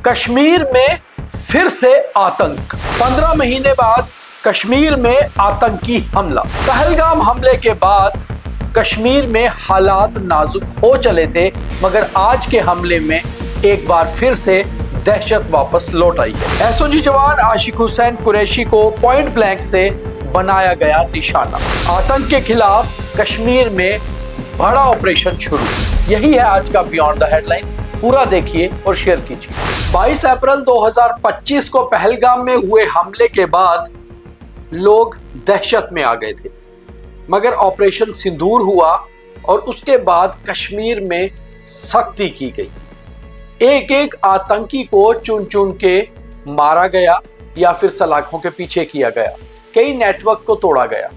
कश्मीर में फिर से आतंक। 15 महीने बाद कश्मीर में आतंकी हमला। पहलगाम हमले के बाद कश्मीर में हालात नाजुक हो चले थे, मगर आज के हमले में एक बार फिर से दहशत वापस लौट आई है। एसओजी जवान आशिक हुसैन कुरैशी को पॉइंट ब्लैंक से बनाया गया निशाना। आतंक के खिलाफ कश्मीर में बड़ा ऑपरेशन शुरू। यही है आज का बियॉन्ड द हेडलाइन। पूरा देखिए और शेयर कीजिए। 22 अप्रैल 2025 को पहलगाम में हुए हमले के बाद लोग दहशत में आ गए थे, मगर ऑपरेशन सिंदूर हुआ और उसके बाद कश्मीर में सख्ती की गई। एक एक आतंकी को चुन चुन के मारा गया या फिर सलाखों के पीछे किया गया। कई नेटवर्क को तोड़ा गया।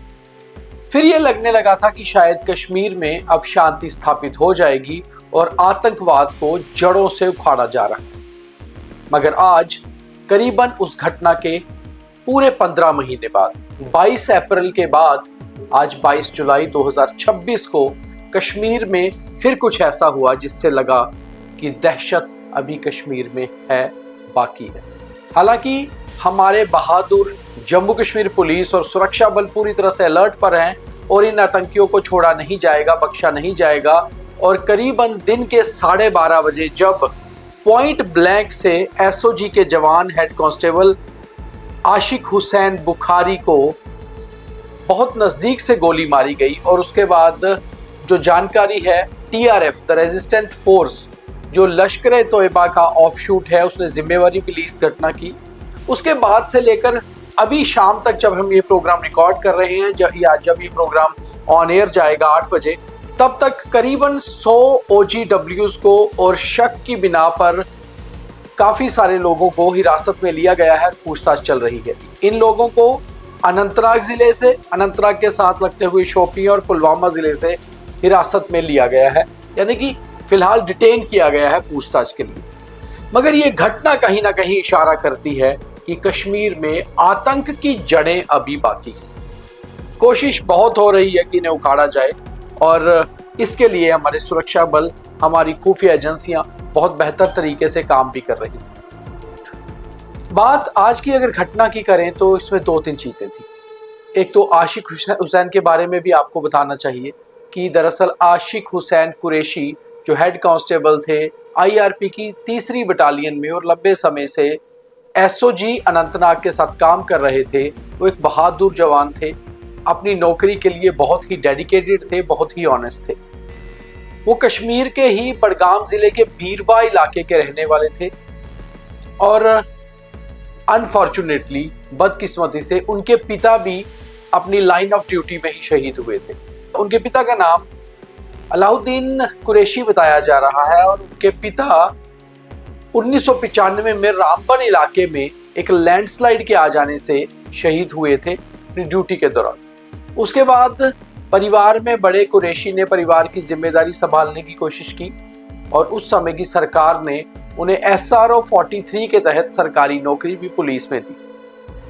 फिर यह लगने लगा था कि शायद कश्मीर में अब शांति स्थापित हो जाएगी और आतंकवाद को जड़ों से उखाड़ा जा रहा है। मगर आज करीबन उस घटना के पूरे 15 महीने बाद 22 अप्रैल के बाद आज 22 जुलाई 2026 को कश्मीर में फिर कुछ ऐसा हुआ जिससे लगा कि दहशत अभी कश्मीर में है, बाकी है। हालांकि हमारे बहादुर जम्मू कश्मीर पुलिस और सुरक्षा बल पूरी तरह से अलर्ट पर हैं और इन आतंकियों को छोड़ा नहीं जाएगा, बख्शा नहीं जाएगा। और करीबन दिन के 12:30 बजे जब पॉइंट ब्लैंक से एसओजी के जवान हेड कांस्टेबल आशिक हुसैन बुखारी को बहुत नजदीक से गोली मारी गई और उसके बाद जो जानकारी है टीआरएफ द रेजिस्टेंट फोर्स जो लश्कर ए तोयबा का ऑफशूट है उसने जिम्मेवारी भी ली इस घटना की। उसके बाद से लेकर अभी शाम तक जब हम ये प्रोग्राम रिकॉर्ड कर रहे हैं या जब ये प्रोग्राम ऑन एयर जाएगा 8 बजे, तब तक करीबन 100 OGWs को और शक की बिना पर काफी सारे लोगों को हिरासत में लिया गया है। पूछताछ चल रही है। इन लोगों को अनंतनाग जिले से, अनंतनाग के साथ लगते हुए शोपियां और पुलवामा जिले से हिरासत में लिया गया है, यानी कि फिलहाल डिटेन किया गया है पूछताछ के लिए। मगर ये घटना कहीं ना कहीं इशारा करती है कि कश्मीर में आतंक की जड़ें अभी बाकी हैं। कोशिश बहुत हो रही है कि इन्हें उखाड़ा जाए और इसके लिए हमारे सुरक्षा बल, हमारी खुफिया एजेंसियां बहुत बेहतर तरीके से काम भी कर रही हैं। बात आज की अगर घटना की करें तो इसमें 2-3 चीजें थी। एक तो आशिक हुसैन के बारे में भी आपको बताना चाहिए कि दरअसल आशिक हुसैन कुरैशी जो हेड कांस्टेबल थे आईआरपी की 3री बटालियन में और लंबे समय से एसओजी अनंतनाग के साथ काम कर रहे थे। वो एक बहादुर जवान थे, अपनी नौकरी के लिए बहुत ही डेडिकेटेड थे, बहुत ही ऑनेस्ट थे। वो कश्मीर के ही बडगाम जिले के बीरवा इलाके के रहने वाले थे और अनफॉर्चुनेटली, बदकिस्मती से, उनके पिता भी अपनी लाइन ऑफ ड्यूटी में ही शहीद हुए थे। उनके पिता का नाम अलाउद्दीन कुरैशी बताया जा रहा है और उनके पिता 1995 में रामबन इलाके में एक लैंडस्लाइड के आ जाने से शहीद हुए थे अपनी ड्यूटी के दौरान। उसके बाद परिवार में बड़े कुरैशी ने परिवार की जिम्मेदारी संभालने की कोशिश की और उस समय की सरकार ने उन्हें SRO 43 के तहत सरकारी नौकरी भी पुलिस में दी।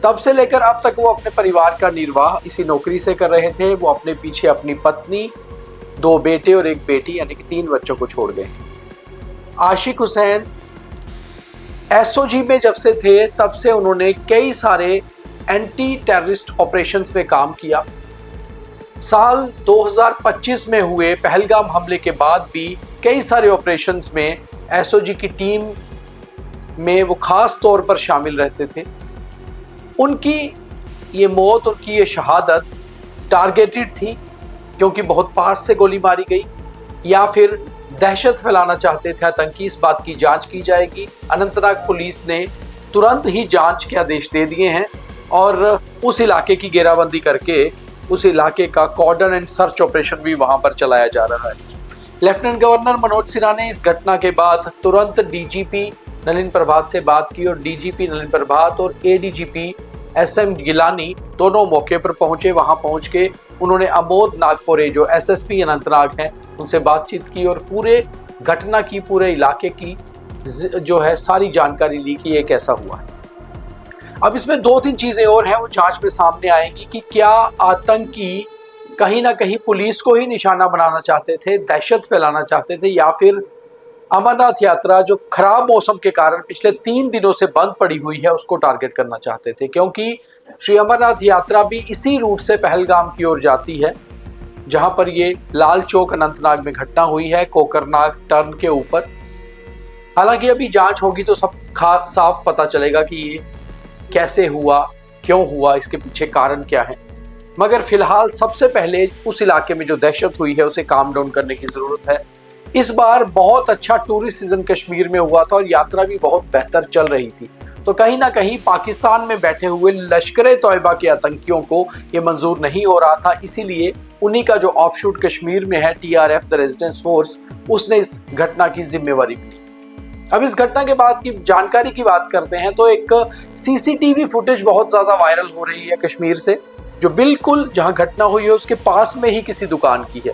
तब से लेकर अब तक वो अपने परिवार का निर्वाह इसी नौकरी से कर रहे थे। वो अपने पीछे अपनी पत्नी, 2 बेटे और 1 बेटी यानी कि 3 बच्चों को छोड़ गए। आशिक हुसैन एसओजी में जब से थे तब से उन्होंने कई सारे एंटी टेररिस्ट ऑपरेशंस में काम किया। साल 2025 में हुए पहलगाम हमले के बाद भी कई सारे ऑपरेशंस में एसओजी की टीम में वो खास तौर पर शामिल रहते थे। उनकी ये मौत, उनकी ये शहादत टारगेटेड थी क्योंकि बहुत पास से गोली मारी गई या फिर दहशत फैलाना चाहते थे आतंकी। इस बात की जांच की जाएगी। अनंतनाग पुलिस ने तुरंत ही जांच के आदेश दे दिए हैं और उस इलाके की घेराबंदी करके उस इलाके का कॉर्डन एंड सर्च ऑपरेशन भी वहां पर चलाया जा रहा है। लेफ्टिनेंट गवर्नर मनोज सिन्हा ने इस घटना के बाद तुरंत डीजीपी नलिन प्रभात से बात की और डीजीपी नलिन प्रभात और एडीजीपी SM गिलानी दोनों मौके पर पहुंचे। वहां पहुंच के उन्होंने अमोद नागपुरे जो SSP अनंतनाग हैं उनसे बातचीत की और पूरे घटना की, पूरे इलाके की जो है सारी जानकारी ली कि ये कैसा हुआ है। अब इसमें 2-3 चीजें और हैं, वो जांच में सामने आएंगी कि क्या आतंकी कहीं ना कहीं पुलिस को ही निशाना बनाना चाहते थे, दहशत फैलाना चाहते थे, या फिर अमरनाथ यात्रा जो खराब मौसम के कारण पिछले 3 दिनों से बंद पड़ी हुई है उसको टारगेट करना चाहते थे, क्योंकि श्री अमरनाथ यात्रा भी इसी रूट से पहलगाम की ओर जाती है, जहां पर ये लाल चौक अनंतनाग में घटना हुई है, कोकरनाग टर्न के ऊपर। हालांकि अभी जांच होगी तो सब साफ पता चलेगा कि ये कैसे हुआ, क्यों हुआ, इसके पीछे कारण क्या है। मगर फिलहाल सबसे पहले उस इलाके में जो दहशत हुई है उसे काम डाउन करने की जरूरत है। इस बार बहुत अच्छा टूरिस्ट सीजन कश्मीर में हुआ था और यात्रा भी बहुत बेहतर चल रही थी, तो कहीं ना कहीं पाकिस्तान में बैठे हुए लश्कर तौयबा के आतंकियों को ये मंजूर नहीं हो रहा था। इसीलिए उन्हीं का जो ऑफशूट कश्मीर में है TRF द रेजिडेंस फोर्स, उसने इस घटना की जिम्मेवारी ली। अब इस घटना के बाद की जानकारी की बात करते हैं तो एक CCTV फुटेज बहुत ज्यादा वायरल हो रही है कश्मीर से, जो बिल्कुल जहां घटना हुई है उसके पास में ही किसी दुकान की है।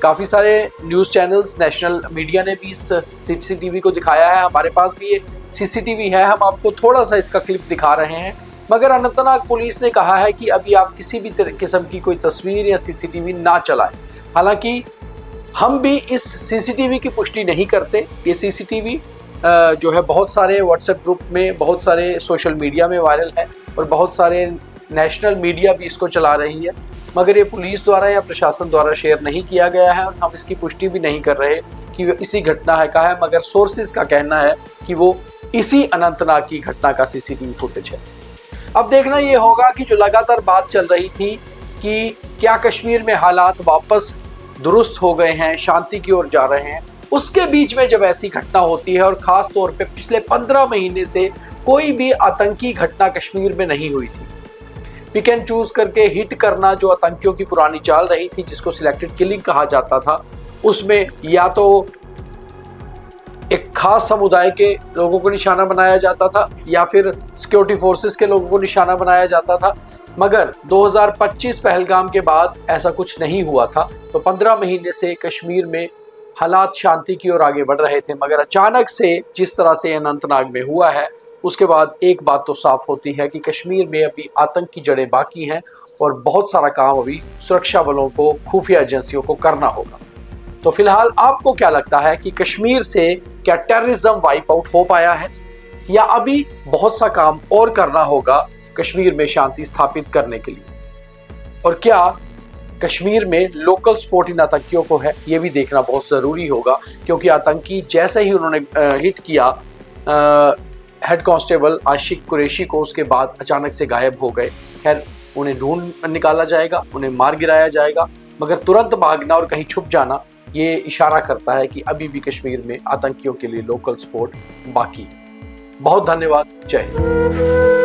काफी सारे न्यूज चैनल्स, नेशनल मीडिया ने भी इस CCTV को दिखाया है। हमारे पास भी ये CCTV है, हम आपको थोड़ा सा इसका क्लिप दिखा रहे हैं। मगर अनंतनाग पुलिस ने कहा है कि अभी आप किसी भी किस्म की कोई तस्वीर या CCTV ना चलाएं। हालांकि हम भी इस CCTV की पुष्टि नहीं करते। ये CCTV जो है बहुत सारे व्हाट्सएप ग्रुप में, बहुत सारे सोशल मीडिया में वायरल है और बहुत सारे नेशनल मीडिया भी इसको चला रही है, मगर ये पुलिस द्वारा या प्रशासन द्वारा शेयर नहीं किया गया है और हम इसकी पुष्टि भी नहीं कर रहे कि इसी घटना का है। मगर सोर्सेज का कहना है कि वो इसी अनंतनाग की घटना का CCTV फुटेज है। अब देखना ये होगा कि जो लगातार बात चल रही थी कि क्या कश्मीर में हालात वापस दुरुस्त हो गए हैं, शांति की ओर जा रहे हैं, उसके बीच में जब ऐसी घटना होती है और खास तौर पे पिछले 15 महीने से कोई भी आतंकी घटना कश्मीर में नहीं हुई थी। पिक एंड चूज करके हिट करना जो आतंकियों की पुरानी चाल रही थी, जिसको सिलेक्टेड किलिंग कहा जाता था, उसमें या तो एक खास समुदाय के लोगों को निशाना बनाया जाता था या फिर सिक्योरिटी फोर्सेस के लोगों को निशाना बनाया जाता था। मगर 2025 पहलगाम के बाद ऐसा कुछ नहीं हुआ था। तो 15 महीने से कश्मीर में हालात शांति की ओर आगे बढ़ रहे थे, मगर अचानक से जिस तरह से अनंतनाग में हुआ है उसके बाद एक बात तो साफ होती है कि कश्मीर में अभी आतंक की जड़ें बाकी हैं और बहुत सारा काम अभी सुरक्षा बलों को, खुफिया एजेंसियों को करना होगा। तो फिलहाल आपको क्या लगता है कि कश्मीर से क्या टेररिज्म वाइप आउट हो पाया है या अभी बहुत सा काम और करना होगा कश्मीर में शांति स्थापित करने के लिए? और क्या कश्मीर में लोकल सपोर्ट इन आतंकियों को है, ये भी देखना बहुत जरूरी होगा, क्योंकि आतंकी जैसे ही उन्होंने हिट किया हेड कांस्टेबल आशिक कुरैशी को, उसके बाद अचानक से गायब हो गए। खैर, उन्हें ढूंढ निकाला जाएगा, उन्हें मार गिराया जाएगा, मगर तुरंत भागना और कहीं छुप जाना ये इशारा करता है कि अभी भी कश्मीर में आतंकियों के लिए लोकल सपोर्ट बाकी। बहुत धन्यवाद। जय हिंद।